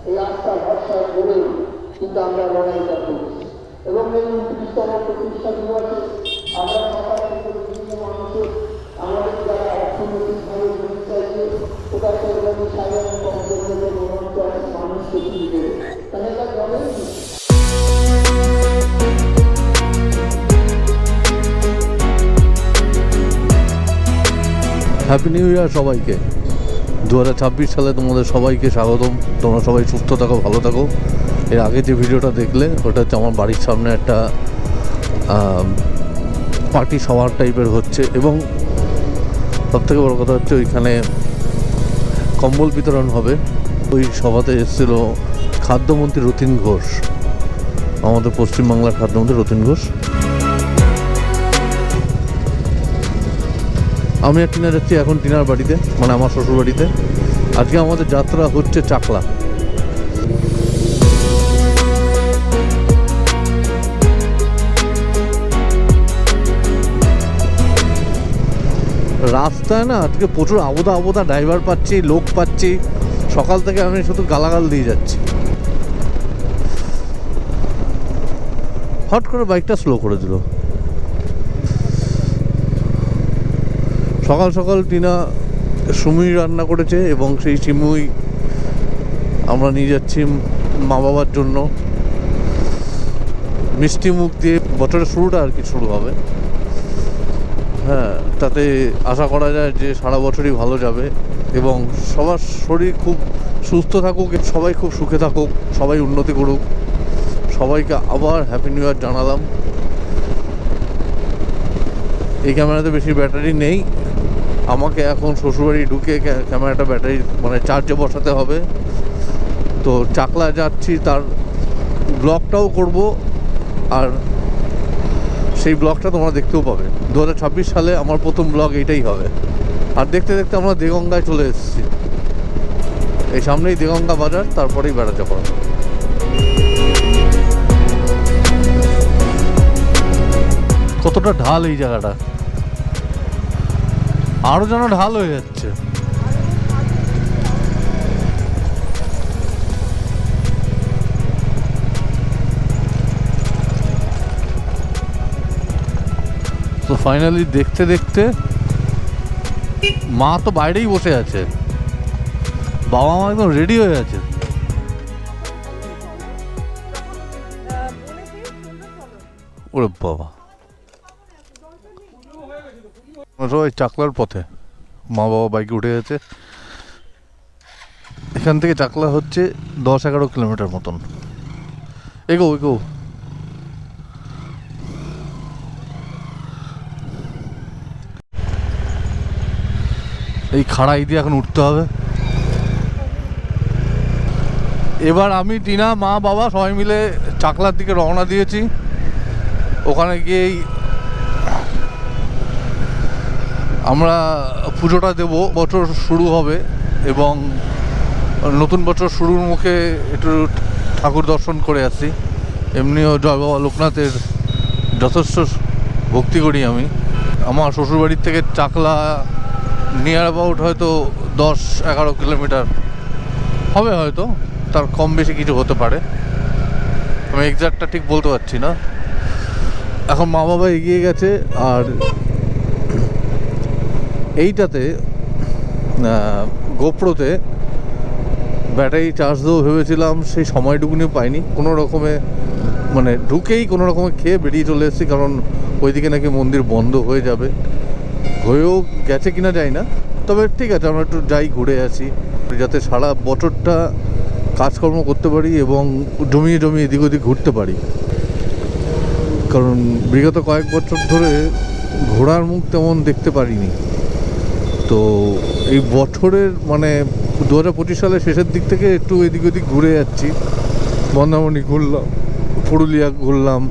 এই আস্থা ভরসা করে কিন্তু আমরা লড়াইটা করছি। এবং এই 29তম প্রতিষ্ঠা দিবসে আমরা সকাল থেকে বিভিন্ন মানুষের আমাদের যারা অর্থনৈতিকভাবে ভূমিকা চাইছে ওটা করবেন সাধারণ কর্মকর্তাদের অনেক মানুষকে তুলবে, তাহলে এটা জলেই হ্যাপি নিউ ইয়ার সবাইকে। 2026 সালে তোমাদের সবাইকে স্বাগতম। তোমরা সবাই সুস্থ থাকো, ভালো থাকো। এর আগে যে ভিডিওটা দেখলে ওটা হচ্ছে আমার বাড়ির সামনে একটা পার্টি সভা টাইপের হচ্ছে, এবং সবথেকে বড় কথা হচ্ছে ওইখানে কম্বল বিতরণ হবে। ওই সভাতে এসেছিল খাদ্যমন্ত্রী রতিন ঘোষ, আমাদের পশ্চিমবাংলার খাদ্যমন্ত্রী রতিন ঘোষ। আমি আর টিনা যাচ্ছি এখন টিনার বাড়িতে, মানে আমার শ্বশুর বাড়িতে। আজকে আমাদের যাত্রা হচ্ছে চাকলা। রাস্তায় না আজকে প্রচুর আবদা ড্রাইভার পাচ্ছি, লোক পাচ্ছি। সকাল থেকে আমি শুধু গালাগাল দিয়ে যাচ্ছি। হট করে বাইকটা স্লো করে দিল। সকাল সকাল টিনা সিমুই রান্না করেছে, এবং সেই সিমুই আমরা নিয়ে যাচ্ছি মা বাবার জন্য। মিষ্টি মুখ দিয়ে বছরের শুরুটা আর কি শুরু হবে। হ্যাঁ, তাতে আশা করা যায় যে সারা বছরই ভালো যাবে, এবং সবার শরীর খুব সুস্থ থাকুক, সবাই খুব সুখে থাকুক, সবাই উন্নতি করুক। সবাইকে আবার হ্যাপি নিউ ইয়ার জানালাম। এই ক্যামেরাতে বেশি ব্যাটারি নেই, আমাকে এখন শ্বশুরবাড়ি ঢুকে ক্যামেরাটা ব্যাটারি মানে চার্জে বসাতে হবে। তো চাকলা যাচ্ছি, তার ব্লগটাও করব, আর সেই ব্লগটা তোমরা দেখতেও পাবে। 2026 সালে আমার প্রথম ব্লগ এইটাই হবে। আর দেখতে দেখতে আমরা দেগঙ্গায় চলে এসেছি। এই সামনেই দেগঙ্গা বাজার, তারপরেই বেড়াচাপড়া। কতটা ঢাল এই জায়গাটা, আরো যেন ঢাল হয়ে যাচ্ছে। তো ফাইনালি দেখতে দেখতে মা তো বাইরেই বসে আছে, বাবা মা একদম রেডি হয়ে আছে। ওরে বাবা, সবাই চাকলার পথে। মা বাবা বাইকে উঠে গেছে। এখান থেকে চাকলা হচ্ছে 10-11 কিলোমিটার মতন। এগো এগো। এই খাড়াই দিয়ে এখন উঠতে হবে। এবার আমি টিনা মা বাবা সবাই মিলে চাকলার দিকে রওনা দিয়েছি। ওখানে গিয়েই আমরা পুজোটা দেব। বছর শুরু হবে, এবং নতুন বছর শুরুর মুখে একটু ঠাকুর দর্শন করে আসি। এমনিও জয় বাবা লোকনাথের যথেষ্ট ভক্তি করি আমি। আমার শ্বশুরবাড়ির থেকে চাকলা নিয়ার অ্যাবাউট হয়তো 10-11 কিলোমিটার হবে, হয়তো তার কম বেশি কিছু হতে পারে। আমি এক্সাক্টটা ঠিক বলতে পারছি না। এখন মা বাবা এগিয়ে গেছে, আর এইটাতে গোপ্রোতে ব্যাটারি চার্জ দেবো ভেবেছিলাম, সেই সময়টুকুনিও পাইনি। কোনো রকমে মানে ঢুকেই কোনো রকমে খেয়ে বেরিয়ে চলে এসেছি, কারণ ওইদিকে নাকি মন্দির বন্ধ হয়ে যাবে। হয়েও গেছে কিনা যাই না, তবে ঠিক আছে আমরা একটু যাই, ঘুরে আসি, যাতে সারা বছরটা কাজকর্ম করতে পারি এবং জমিয়ে জমিয়ে এদিক ওদিক ঘুরতে পারি। কারণ বিগত কয়েক বছর ধরে ঘোড়ার মুখ তেমন দেখতে পারিনি। তো এই বছরের মানে 2025 সালের শেষের দিক থেকে একটু এদিক ওদিক ঘুরে যাচ্ছি। মন্দারমণি ঘুরলাম, পুরুলিয়া ঘুরলাম,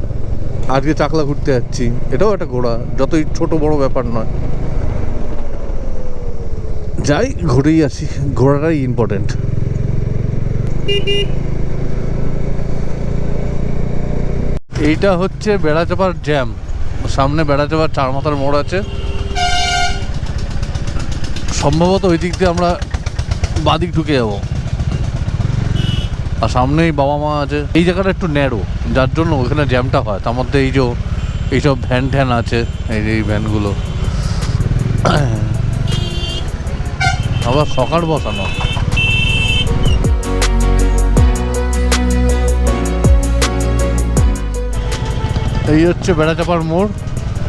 আজকে চাকলা ঘুরতে যাচ্ছি। এটাও একটা ঘোরা, যতই ছোট বড় ব্যাপার নয়। যাই ঘুরেই আসি, ঘোরাটাই ইম্পর্টেন্ট। এইটা হচ্ছে বেড়াচাপার জ্যাম। সামনে বেড়াচাপার 4 মাথার মোড় আছে। সম্ভবত ওই দিক দিয়ে আমরা বাদিক ঢুকে যাব। আর সামনেই বাবা মা আছে। এই জায়গাটা একটু ন্যারো, যার জন্য ওখানে জ্যামটা হয়। তার মধ্যে এই যে এইসব ভ্যান ট্যান আছে, এই যে এই ভ্যানগুলো আবার সকাল বসানো। এই হচ্ছে বেড়াচাপার মোড়,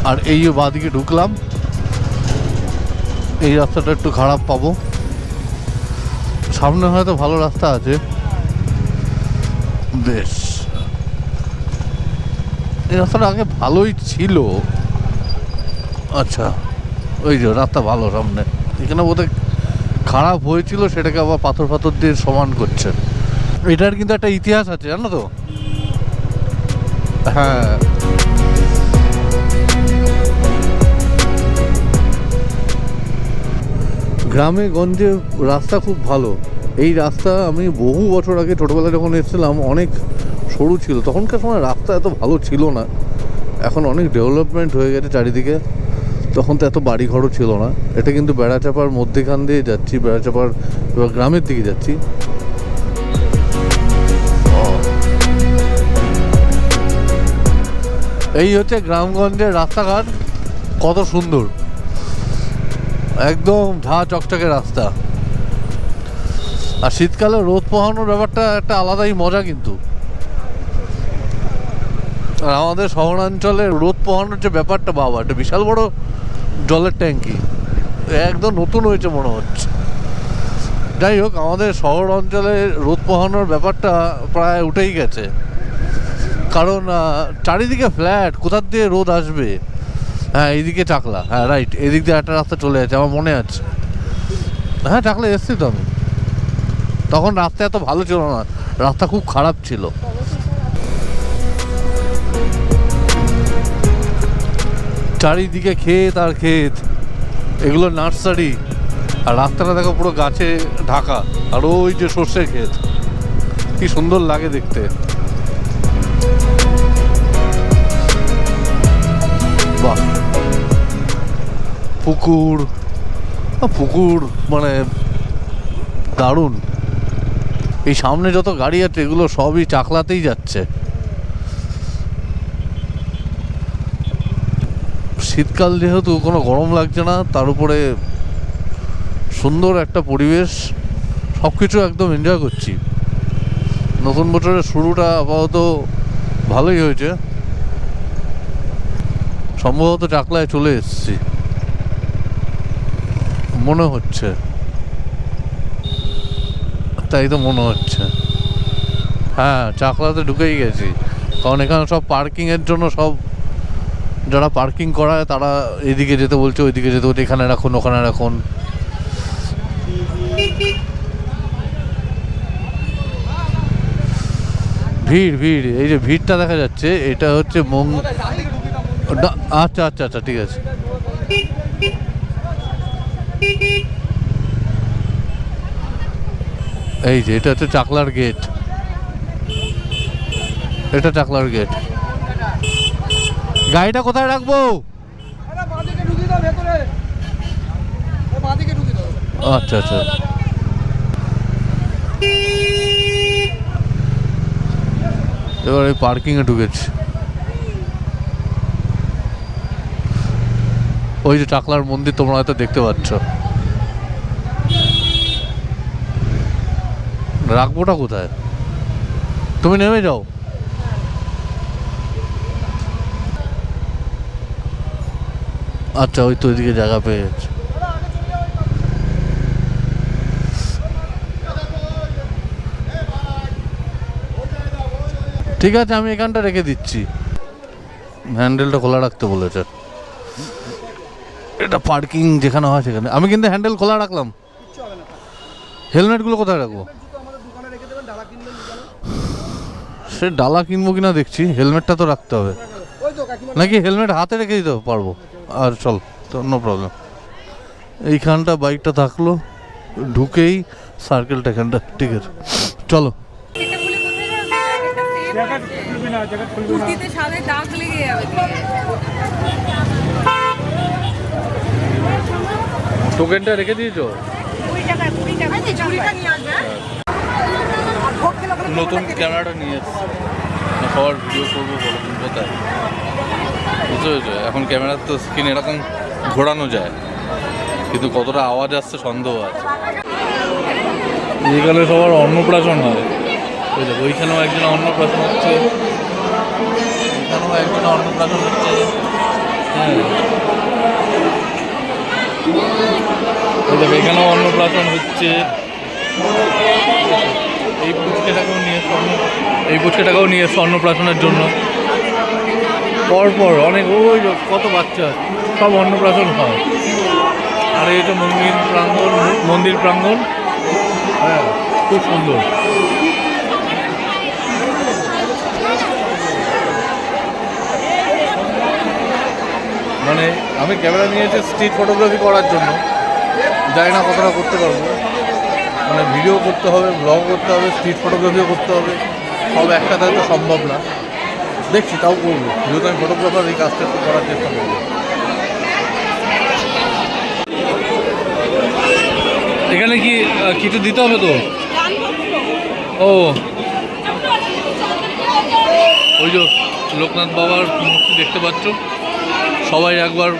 আর এই বাঁদিকে ঢুকলাম। এই রাস্তাটা একটু খারাপ পাবো, সামনে হয়তো ভালো রাস্তা আছে। বেশ, এই রাস্তাটা আগে ভালোই ছিল। আচ্ছা, ওই যে রাস্তা ভালো সামনে, এখানে বোধহয় খারাপ হয়েছিল, সেটাকে আবার পাথর ফাথর দিয়ে সমান করছে। এটার কিন্তু একটা ইতিহাস আছে, জানো তো? হ্যাঁ, গ্রামে গঞ্জে রাস্তা খুব ভালো। এই রাস্তা আমি বহু বছর আগে ছোটোবেলায় যখন এসেছিলাম অনেক সরু ছিল, তখনকার সময় রাস্তা এত ভালো ছিল না। এখন অনেক ডেভেলপমেন্ট হয়ে গেছে চারিদিকে, তখন তো এত বাড়ি ঘরও ছিল না। এটা কিন্তু বেড়াচাপার মধ্যেখান দিয়ে যাচ্ছি, বেড়াচাপার এবার গ্রামের দিকে যাচ্ছি। এই হচ্ছে গ্রামগঞ্জের রাস্তাঘাট, কত সুন্দর, একদম ঝাঁ চকচকে রাস্তা। আর শীতকালে রোদ পোহানোর ব্যাপারটা একটা আলাদাই মজা কিন্তু। আর আমাদের শহরাঞ্চলে রোদ পোহানোর যে ব্যাপারটা, বাবা, একটা বিশাল বড় জলের ট্যাঙ্কি, একদম নতুন হয়েছে মনে হচ্ছে। যাই হোক, আমাদের শহর অঞ্চলে রোদ পোহানোর ব্যাপারটা প্রায় উঠেই গেছে, কারণ চারিদিকে ফ্ল্যাট, কোথার দিয়ে রোদ আসবে? হ্যাঁ, এইদিকে চাকলা, হ্যাঁ রাইট, এদিক দিয়ে একটা রাস্তা চলে যাচ্ছে, আমার মনে আছে। হ্যাঁ, চাকলা এসছি তো আমি, তখন রাস্তা এত ভালো ছিল না, রাস্তা খুব খারাপ ছিল। চারিদিকে ক্ষেত আর ক্ষেত, এগুলো নার্সারি, আর রাস্তাটা দেখো পুরো গাছে ঢাকা, আর ওই যে সর্ষে ক্ষেত, কি সুন্দর লাগে দেখতে। বাহ, পুকুর, পুকুর মানে দারুণ। এই সামনে যত গাড়ি আছে এগুলো সবই চাকলাতেই যাচ্ছে। শীতকাল যেহেতু কোনো গরম লাগছে না, তার উপরে সুন্দর একটা পরিবেশ, সব কিছু একদম এনজয় করছি। নতুন বছরের শুরুটা আপাতত ভালোই হয়েছে। সম্ভবত চাকলায় চলে এসেছি মনে হচ্ছে, তাই তো মনে হচ্ছে। হ্যাঁ, চাকলাতে ঢুকেই গেছি, কারণ এখানে সব পার্কিংয়ের জন্য, সব যারা পার্কিং করায় তারা এদিকে যেতে বলছে, ওইদিকে যেতে বলছে, এখানে রাখুন, ওখানে রাখুন। ভিড় ভিড়, এই যে ভিড়টা দেখা যাচ্ছে, এটা হচ্ছে আচ্ছা আচ্ছা আচ্ছা, ঠিক আছে। এই যে এটা হচ্ছে চাকলার গেট, এটা চাকলার গেট। গাড়িটা কোথায় রাখবো? আচ্ছা আচ্ছা, এবার এই পার্কিংয়ে ঢুকেছি। ওই যে চাকলার মন্দির তোমরা হয়তো দেখতে পাচ্ছ। রাখবোটা কোথায়? তুমি নেমে যাও। আচ্ছা, ওই তো ওইদিকে জায়গা পেয়ে যাচ্ছে। ঠিক আছে, আমি এখানটা রেখে দিচ্ছি, হ্যান্ডেলটা খোলা রাখতে বলেছে। এটা পার্কিং যেখানে হয় সেখানে। আমি কিন্তু হ্যান্ডেল খোলা রাখলাম। হেলমেটগুলো কোথায় রাখবো? সে ডালা কিনবো কিনা দেখছি, হেলমেটটা তো রাখতে হবে নাকি? হেলমেট হাতে রেখে দিতে পারবো। আর চল, তো নো প্রবলেম। এইখানটা বাইকটা থাকলো, ঢুকেই সার্কেলটা এখানটা, ঠিক আছে চলো। টোকেনটা রেখে দিয়েছো? নতুন ক্যামেরাটা নিয়ে এসেছি, সবার ভিডিও করবো বলো তুমি কোথায়, বুঝতে পেরেছো? এখন ক্যামেরার তো স্ক্রিন এরকম ঘোরানো যায়, কিন্তু কতটা আওয়াজ আসছে সন্দেহ আছে। এখানে সবার অন্নপ্রাশন হয়, বুঝলো? ওইখানেও একজন অন্নপ্রাশন হচ্ছে, এখানেও একজন অন্নপ্রাশন হচ্ছে। হ্যাঁ, এখানেও অন্নপ্রাশন হচ্ছে। এই পুচকেটাকেও নিয়ে এসছে অন্নপ্রাশনের জন্য। পরপর অনেক ওই কত বাচ্চা সব অন্নপ্রাশন হয়। আর এই তো মন্দির প্রাঙ্গণ, হ্যাঁ খুব সুন্দর। মানে আমি ক্যামেরা নিয়েছি স্ট্রিট ফটোগ্রাফি করার জন্য, জানি না কতটা করতে পারবো। মানে ভিডিও করতে হবে, ব্লগ করতে হবে, স্ট্রিট ফটোগ্রাফিও করতে হবে, সব একসাথে তো সম্ভব না। দেখছি, তাও করবো, যেহেতু আমি ফটোগ্রাফার, এই কাজটা একটু করার চেষ্টা করবো। এখানে কি কিছু দিতে হবে তো? ও ওই যে লোকনাথ বাবার মূর্তি দেখতে পাচ্ছ, সবাই একবার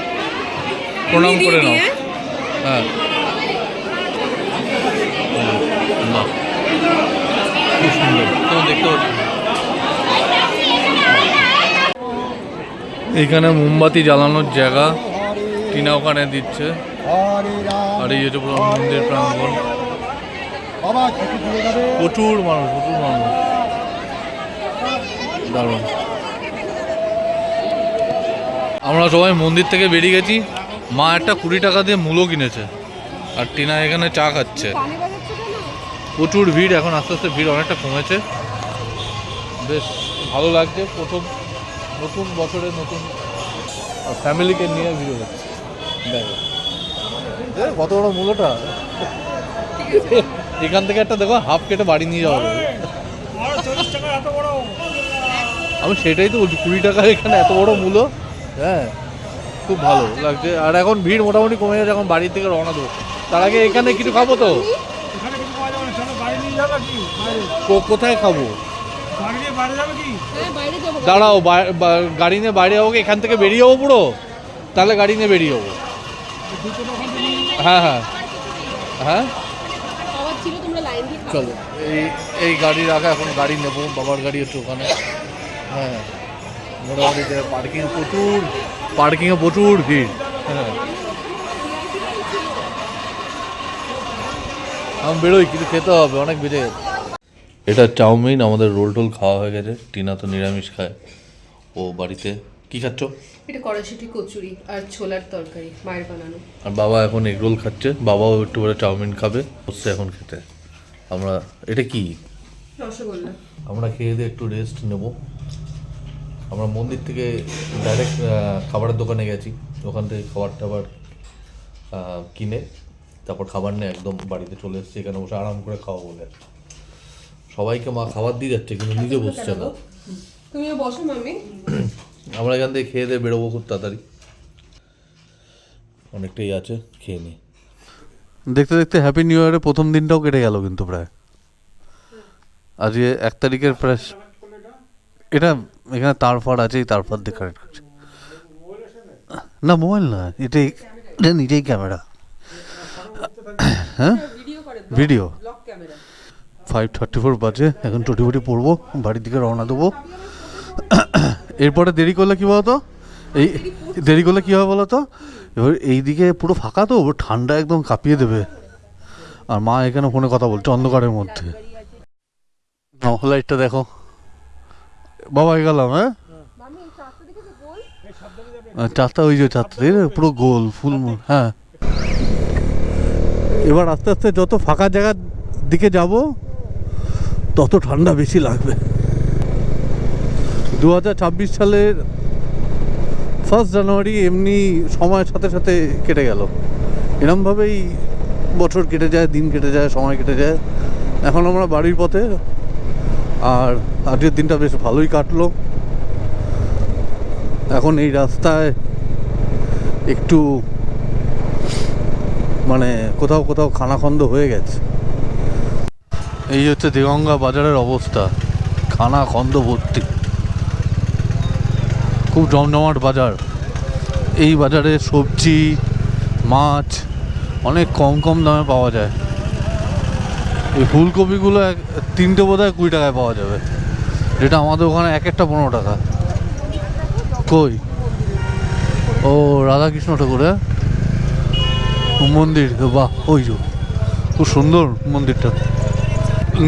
প্রণাম করে নাও। হ্যাঁ, খুব সুন্দর, তুমি দেখতে পাচ্ছ। এইখানে মোমবাতি জ্বালানোর জায়গা, টিনা ওখানে দিচ্ছে। আর এই যেটা পুরো মন্দির প্রাঙ্গণ, প্রচুর মানুষ, দারুণ। আমরা সবাই মন্দির থেকে বেরিয়ে গেছি। মা একটা 20 টাকা দিয়ে মূলো কিনেছে, আর টিনা এখানে চা খাচ্ছে। প্রচুর ভিড়, এখন আস্তে আস্তে ভিড় অনেকটা কমেছে, বেশ ভালো লাগছে। প্রথম নতুন বছরে নতুন ফ্যামিলিকে নিয়ে ভিড় হচ্ছে। দেখো কত বড় মূলোটা, এখান থেকে একটা দেখো হাফ কেটে বাড়ি নিয়ে যাওয়া যাবে। আমি সেটাই তো বলছি, 20 টাকা এখানে এত বড় মূলো। হ্যাঁ, খুব ভালো লাগছে। আর এখন ভিড় মোটামুটি কমে যাচ্ছে, এখন বাড়ির থেকে রওনা দেবো। তার আগে এখানে কিছু খাবো তো। কোথায় খাবো? দাঁড়াও, গাড়ি নিয়ে বাইরে যাবো, এখান থেকে বেরিয়ে যাবো পুরো, তাহলে গাড়ি নিয়ে বেরিয়ে যাবো। হ্যাঁ হ্যাঁ হ্যাঁ, চলো। এই গাড়ি রাখা, এখন গাড়ি নেবো, বাবার গাড়ি হচ্ছে ওখানে। হ্যাঁ, মোটামুটি পার্কিংয়ে প্রচুর ভিড়। হ্যাঁ, আমি বেরোই, কিছু খেতে হবে, অনেক বেজে গেছে। এটা চাউমিন, আমাদের রোল টোল খাওয়া হয়ে গেছে। টিনা তো নিরামিষ খায়, ও বাড়িতে কি খাচ্ছ? এটা কড়াইশুঁটি কচুরি আর ছোলার তরকারি, মায়ের বানানো। আর বাবা এখন এগ রোল খাচ্ছে, বাবাও একটু পরে চাউমিন খাবে, বসছে এখন খেতে। আমরা এটা কি রসগোল্লা, আমরা খেয়ে দিয়ে একটু রেস্ট নেব। আমরা মন্দির থেকে ডাইরেক্ট খাবারের দোকানে গেছি, ওখান থেকে খাবার টাবার কিনে তারপর খাবার নিয়ে একদম বাড়িতে চলে এসেছি, এখানে বসে আরাম করে খাওয়া বলে। সবাইকে মা খাবার দিয়ে যাচ্ছে, কিন্তু নিজে বসছে না। তুমিও বসো মামি। আমরা এখান থেকে খেয়ে দিয়ে বেরোবো খুব তাড়াতাড়ি, অনেকটাই আছে, খেয়ে নিই। দেখতে দেখতে হ্যাপি নিউ ইয়ারের প্রথম দিনটাও কেটে গেল কিন্তু প্রায়। আজকে 1 তারিখের প্রায়। এটা এখানে তারপর আছে, তারপর দিয়ে কানেক্ট করছে না, মোবাইল না, এটা নিজেই ক্যামেরা। হ্যাঁ, ভিডিও। 5:34 বাজে, এখন টুটি পড়বো, বাড়ির দিকে রওনা দেবো। এরপরে দেরি করলে কী বলতো, দেরি করলে কী হবে বলতো, এবার এইদিকে পুরো ফাঁকা তো, ঠান্ডা একদম কাঁপিয়ে দেবে। আর মা এখানে ফোনে কথা বলছে অন্ধকারের মধ্যে। লাইটটা দেখো বাবা, গেলাম। হ্যাঁ, চারটা, ওই যে চারটা পুরো গোল ফুল। হ্যাঁ, এবার আস্তে আস্তে যত ফাঁকা জায়গার দিকে যাব তত ঠান্ডা বেশি লাগবে। 2026 সালের 1 জানুয়ারি এমনি সময়ের সাথে সাথে কেটে গেল। এরমভাবেই বছর কেটে যায়, দিন কেটে যায়, সময় কেটে যায়। এখন আমরা বাড়ির পথে, আর আজকের দিনটা বেশ ভালোই কাটলো। এখন এই রাস্তায় একটু মানে কোথাও খানাখন্দ হয়ে গেছে। এই হচ্ছে দেগঙ্গা বাজারের অবস্থা, খানা খন্দ ভর্তি, খুব জমজমাট বাজার। এই বাজারে সবজি মাছ অনেক কম কম দামে পাওয়া যায়। এই ফুলকপিগুলো তিনটে বোধহয় 20 টাকায় পাওয়া যাবে, যেটা আমাদের ওখানে এক একটা 15 টাকা। কই ও রাধাকৃষ্ণ ঠাকুরের মন্দির, বাহ ওই যে খুব সুন্দর মন্দিরটা।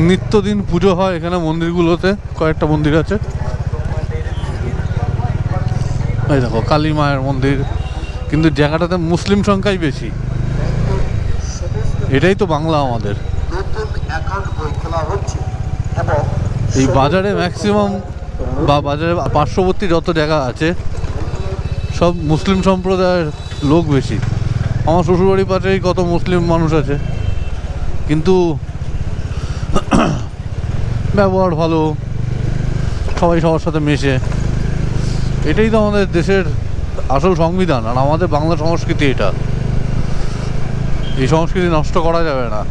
নিত্যদিন পুজো হয় এখানে মন্দিরগুলোতে, কয়েকটা মন্দির আছে। এই দেখো কালী মায়ের মন্দির, কিন্তু জায়গাটাতে মুসলিম সংখ্যাই বেশি। এটাই তো বাংলা আমাদের। এই বাজারে ম্যাক্সিমাম বা বাজারে পার্শ্ববর্তী যত জায়গা আছে সব মুসলিম সম্প্রদায়ের লোক বেশি। আমার শ্বশুরবাড়ির পাশেই কত মুসলিম মানুষ আছে, কিন্তু ব্যবহার ভালো, সবাই সবার সাথে মেশে। এটাই তো আমাদের দেশের আসল সংবিধান, আর আমাদের বাংলা সংস্কৃতি এটা। এই সংস্কৃতি নষ্ট করা যাবে না,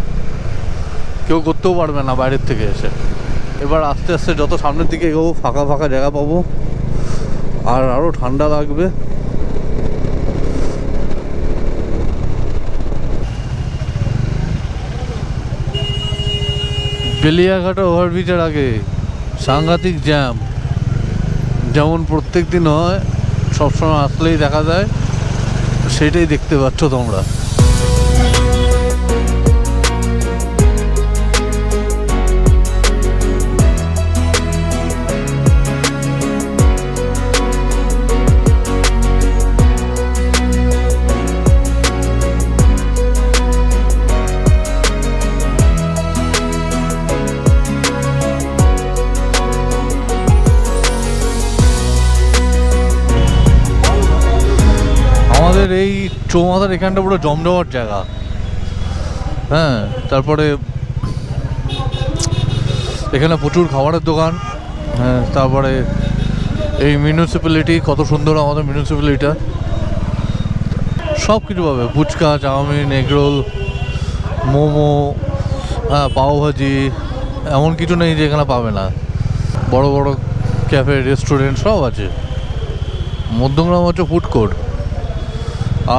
কেউ করতেও পারবে না বাইরের থেকে এসে। এবার আস্তে আস্তে যত সামনের দিকে এগোবো ফাঁকা ফাঁকা জায়গা পাবো, আর আরও ঠান্ডা লাগবে। বেলিয়াঘাটা ওভারব্রিজের আগে সাংঘাতিক জ্যাম, যেমন প্রত্যেক দিন হয়, সবসময় আসলেই দেখা যায়, সেটাই দেখতে পাচ্ছ তোমরা। আমাদের এই চৌমাথার এখানটা পুরো জমজমাট জায়গা। হ্যাঁ, তারপরে এখানে প্রচুর খাবারের দোকান। হ্যাঁ, তারপরে এই মিউনিসিপ্যালিটি, কত সুন্দর আমাদের মিউনিসিপ্যালিটিটা, সব কিছু পাবে। ফুচকা, চাউমিন, এগরোল, মোমো, হ্যাঁ পাওভাজি, এমন কিছু নেই যে এখানে পাবে না। বড় বড় ক্যাফে, রেস্টুরেন্ট সব আছে। মধ্যমগ্রাম হচ্ছে ফুড কোর্ট।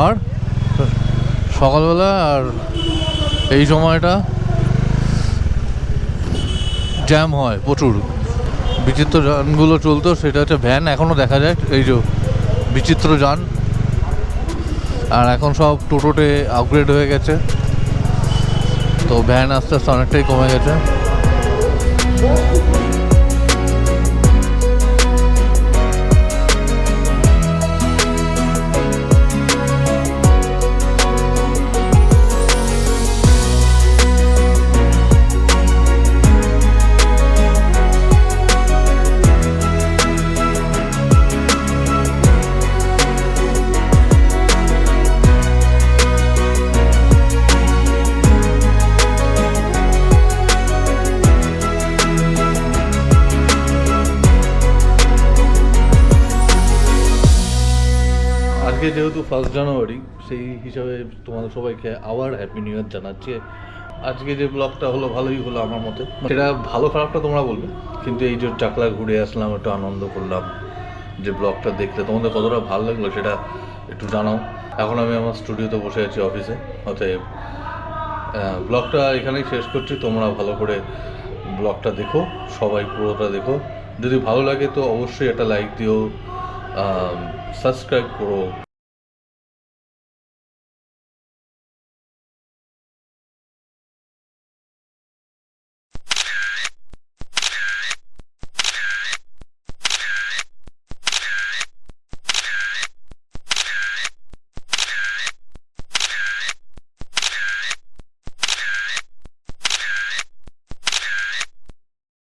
আর সকালবেলা আর এই সময়টা জ্যাম হয় প্রচুর। বিচিত্র যানগুলো চলতো, সেটা হচ্ছে ভ্যান, এখনও দেখা যায় এই যে বিচিত্র যান। আর এখন সব টোটোতে আপগ্রেড হয়ে গেছে, তো ভ্যান আস্তে আস্তে অনেকটাই কমে গেছে। আজকে যেহেতু 1 জানুয়ারি, সেই হিসাবে তোমাদের সবাইকে আবার হ্যাপি নিউ ইয়ার জানাচ্ছি। আজকে যে ব্লগটা হলো ভালোই হলো আমার মতে, সেটা ভালো খারাপটা তোমরা বলবে, কিন্তু এই যে চাকলা ঘুরে আসলাম, একটু আনন্দ করলাম, যে ব্লগটা দেখলে তোমাদের কতটা ভালো লাগলো সেটা একটু জানাও। এখন আমি আমার স্টুডিওতে বসে আছি অফিসে, অতএব ব্লগটা এখানেই শেষ করছি। তোমরা ভালো করে ব্লগটা দেখো, সবাই পুরোটা দেখো। যদি ভালো লাগে তো অবশ্যই একটা লাইক দিও, সাবস্ক্রাইব করো।